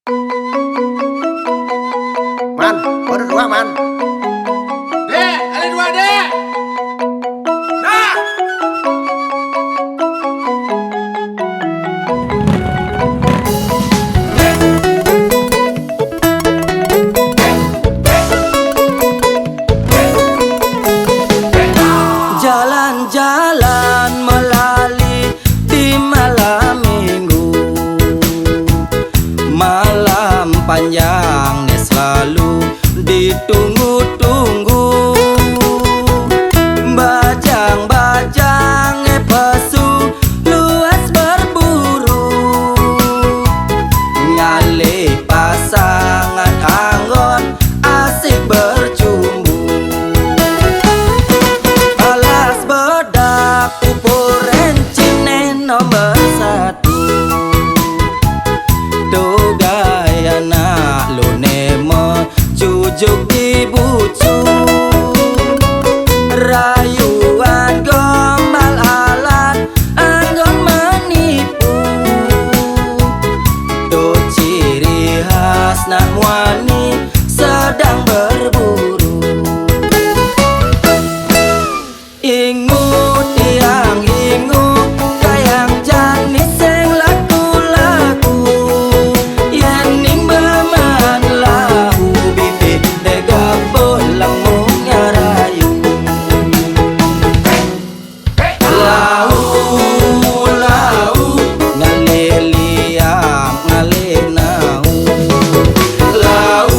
Man, order dua man. Dek, ada dua dek. Nah, jalan-jalan melalui di malam minggu, malam panjang nih selalu ditunggu-tunggu. Bajang-bajang pesu luas berburu, nyale pasangan anggon asik bercumbu. Alas bedak pupur encine nomor satu, togai anak lo nemo cujuk di bucu. Rayuan gombal alat anggon menipu, do ciri khas nak wani sedang berburu. Ingut yang ingut kayang janis sing laku-laku, yen nimbaman lahu bibit tega bolang munya rayu. Lau ngale liang ngale nau, lau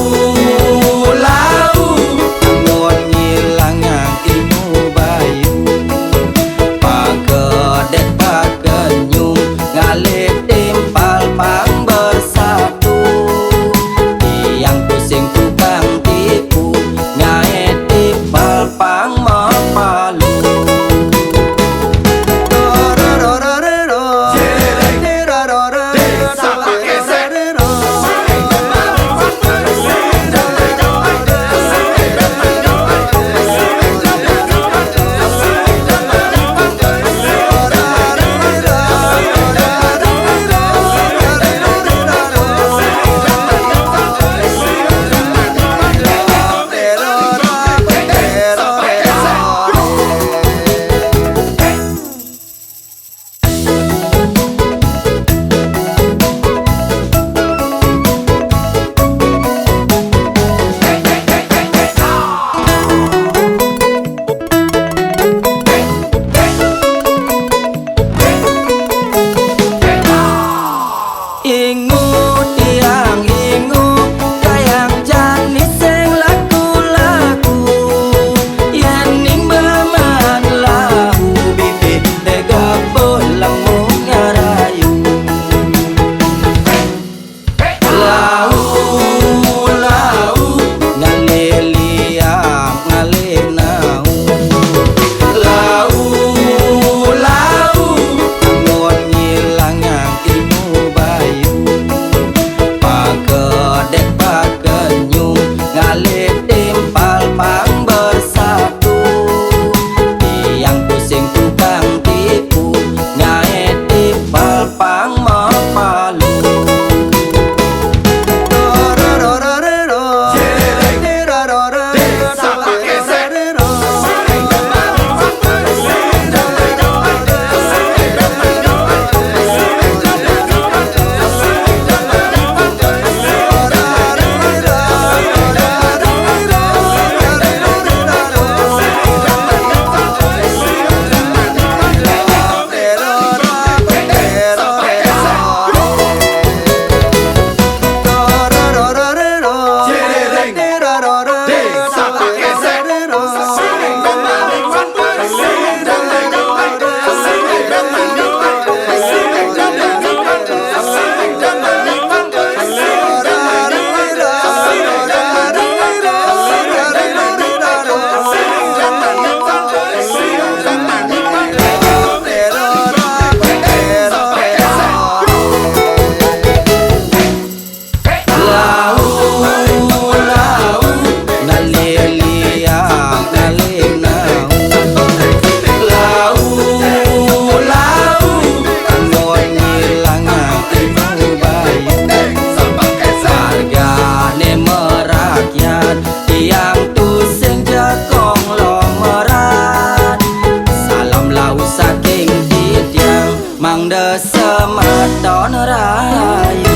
semadon rayu